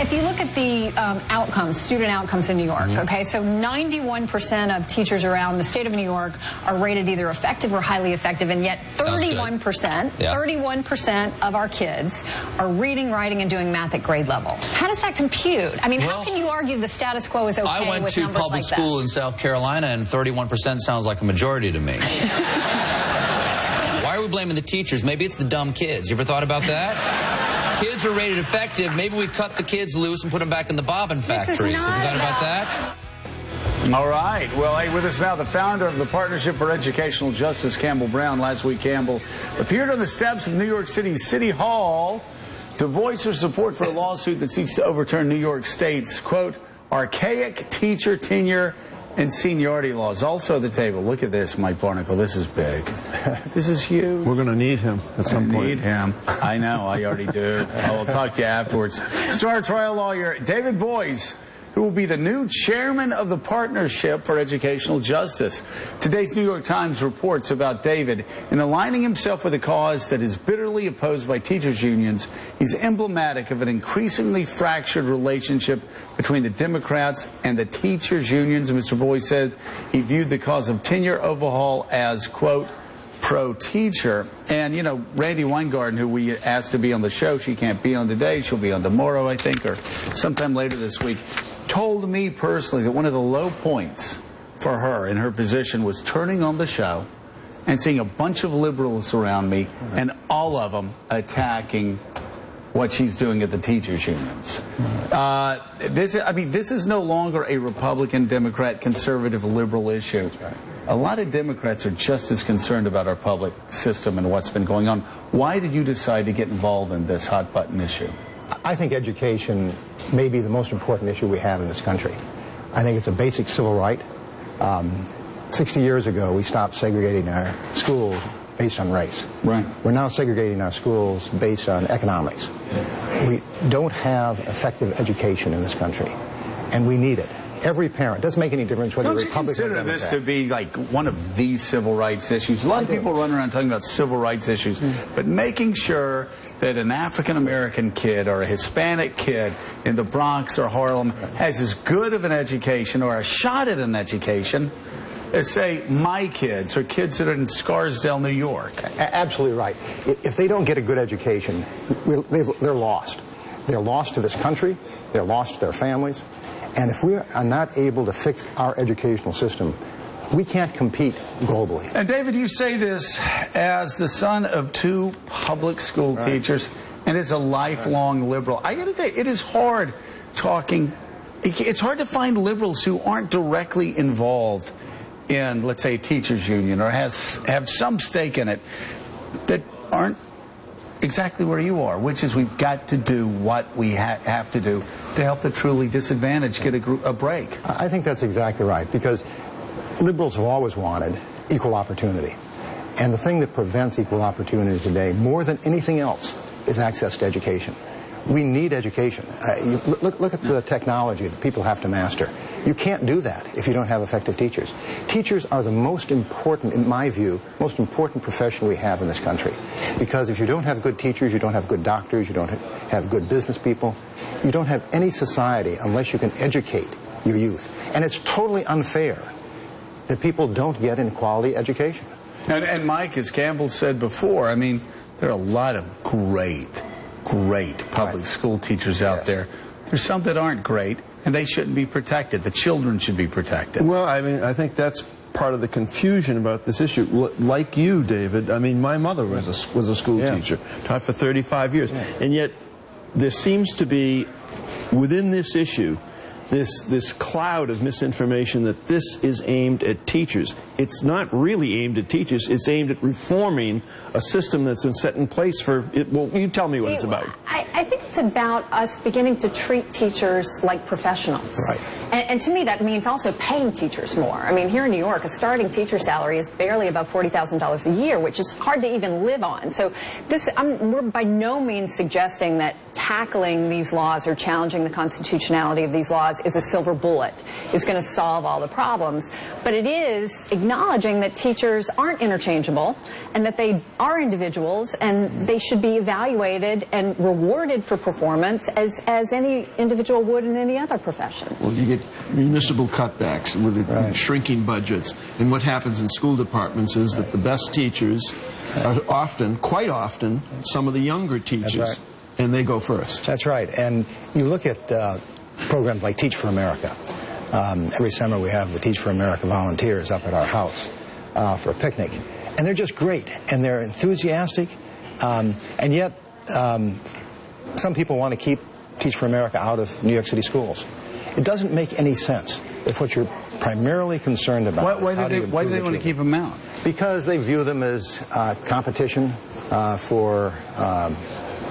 If you look at the outcomes, student outcomes in New York, okay, so 91% of teachers around the state of New York are rated either effective or highly effective, and yet 31% of our kids are reading, writing, and doing math at grade level. How does that compute? I mean, how can you argue the status quo is okay with numbers like that? I went to public school in South Carolina, and 31% sounds like a majority to me. Why are we blaming the teachers? Maybe it's the dumb kids. You ever thought about that? Kids are rated effective. Maybe we cut the kids loose and put them back in the bobbin factories. Have you thought about that? All right. Well, hey, with us now, the founder of the Partnership for Educational Justice, Campbell Brown. Last week, Campbell appeared on the steps of New York City's City Hall to voice her support for a lawsuit that seeks to overturn New York State's, quote, archaic teacher tenure and seniority laws. Also at the table, look at this, Mike Barnacle. This is big. This is huge. We're going to need him at some point. Need him. I know. I already do. I will talk to you afterwards. Star trial lawyer David Boies, who will be the new chairman of the Partnership for Educational Justice. Today's New York Times reports about David in aligning himself with a cause that is bitterly opposed by teachers' unions. He's emblematic of an increasingly fractured relationship between the Democrats and the teachers' unions. Mr. Boies said he viewed the cause of tenure overhaul as, quote, pro-teacher. And, you know, Randy Weingarten, who we asked to be on the show, she can't be on today. She'll be on tomorrow, I think, or sometime later this week, told me personally that one of the low points for her in her position was turning on the show and seeing a bunch of liberals around me and all of them attacking what she's doing at the teachers' unions. This is no longer a Republican, Democrat, conservative, liberal issue. A lot of Democrats are just as concerned about our public system and what's been going on. Why did you decide to get involved in this hot-button issue? I think education may be the most important issue we have in this country. I think it's a basic civil right. 60 years ago, we stopped segregating our schools based on race. Right. We're now segregating our schools based on economics. We don't have effective education in this country, and we need it. Every parent, doesn't make any difference whether you're Republican or Democrat. Don't you consider this to be like one of the civil rights issues? A lot of people run around talking about civil rights issues, but making sure that an African-American kid or a Hispanic kid in the Bronx or Harlem has as good of an education or a shot at an education as, say, my kids or kids that are in Scarsdale, New York. Absolutely right. If they don't get a good education, they're lost. They're lost to this country. They're lost to their families. And if we are not able to fix our educational system, we can't compete globally. And David, you say this as the son of two public school teachers and as a lifelong liberal. I got to tell you, it is hard talking. It's hard to find liberals who aren't directly involved in, let's say, a teachers' union or have some stake in it that aren't exactly where you are, which is we've got to do what we have to do to help the truly disadvantaged get a break. I think that's exactly right, because liberals have always wanted equal opportunity. And the thing that prevents equal opportunity today, more than anything else, is access to education. We need education. Look at the technology that people have to master. You can't do that if you don't have effective teachers. Teachers are the most important, in my view, most important profession we have in this country. Because if you don't have good teachers, you don't have good doctors, you don't have good business people, you don't have any society unless you can educate your youth. And it's totally unfair that people don't get an quality education. And Mike, as Campbell said before, I mean, there are a lot of great public school teachers out there. There's some that aren't great, and they shouldn't be protected. The children should be protected. Well, I mean, I think that's part of the confusion about this issue. Like you, David, I mean, my mother was a school teacher, taught for 35 years. And yet, there seems to be, within this issue, this cloud of misinformation that this is aimed at teachers. It's not really aimed at teachers. It's aimed at reforming a system that's been set in place for, well, you tell me what it's about. I think it's about us beginning to treat teachers like professionals. Right. And to me, that means also paying teachers more. I mean, here in New York, a starting teacher salary is barely above $40,000 a year, which is hard to even live on. So we're by no means suggesting that tackling these laws or challenging the constitutionality of these laws is a silver bullet, is going to solve all the problems. But it is acknowledging that teachers aren't interchangeable and that they are individuals and they should be evaluated and rewarded for performance as any individual would in any other profession. Well, you get municipal cutbacks with shrinking budgets. And what happens in school departments is that the best teachers are often, quite often, some of the younger teachers. And they go first. That's right. And you look at programs like Teach for America. Every summer we have the Teach for America volunteers up at our house for a picnic. And they're just great. And they're enthusiastic. And yet, some people want to keep Teach for America out of New York City schools. It doesn't make any sense if what you're primarily concerned about is how do you improve why do they want to keep them out? Because they view them as competition for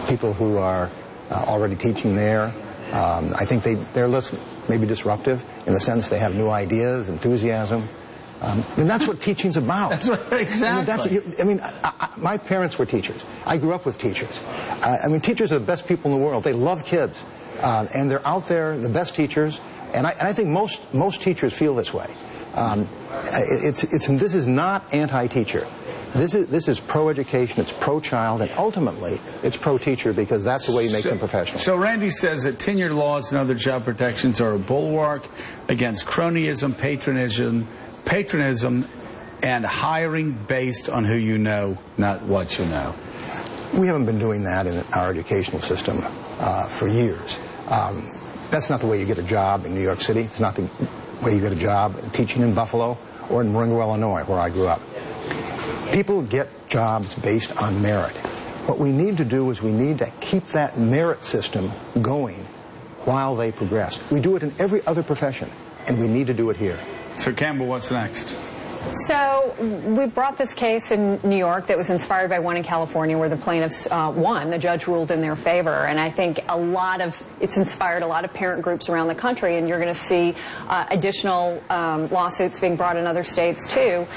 people who are already teaching there. I think they're less maybe disruptive in the sense they have new ideas, enthusiasm. And that's what teaching's about. That's what, exactly. My parents were teachers. I grew up with teachers. Teachers are the best people in the world. They love kids. And they're out there, the best teachers. And I think most teachers feel this way. This is not anti-teacher. This is pro-education, it's pro-child, and ultimately it's pro-teacher because that's the way you make them professional. So Randy says that tenure laws and other job protections are a bulwark against cronyism, patronism, and hiring based on who you know, not what you know. We haven't been doing that in our educational system for years. That's not the way you get a job in New York City. It's not the way you get a job teaching in Buffalo or in Ringgold, Illinois, where I grew up. People get jobs based on merit. What we need to do is we need to keep that merit system going while they progress. We do it in every other profession, and we need to do it here. So, Campbell, what's next? So we brought this case in New York that was inspired by one in California where the plaintiffs won. The judge ruled in their favor. And I think it's inspired a lot of parent groups around the country. And you're going to see additional lawsuits being brought in other states, too,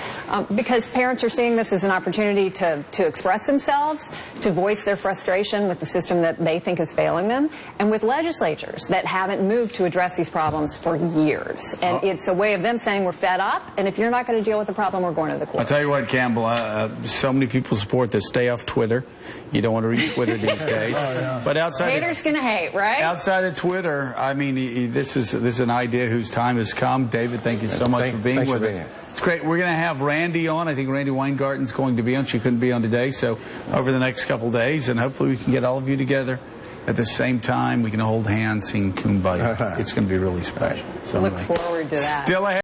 because parents are seeing this as an opportunity to express themselves, to voice their frustration with the system that they think is failing them, and with legislatures that haven't moved to address these problems for years. And it's a way of them saying we're fed up, and if you're not going to deal with the problem, we're going to the courts. I'll tell you what, Campbell, so many people support this. Stay off Twitter. You don't want to read Twitter these days. But haters gonna hate, right? Outside of Twitter, this is an idea whose time has come. David, thank you so much for being with us. It's great. We're going to have Randy on. I think Randy Weingarten's going to be on. She couldn't be on today, so over the next couple days, and hopefully we can get all of you together at the same time. We can hold hands, sing Kumbaya. It's going to be really special. So look forward to that. Still ahead.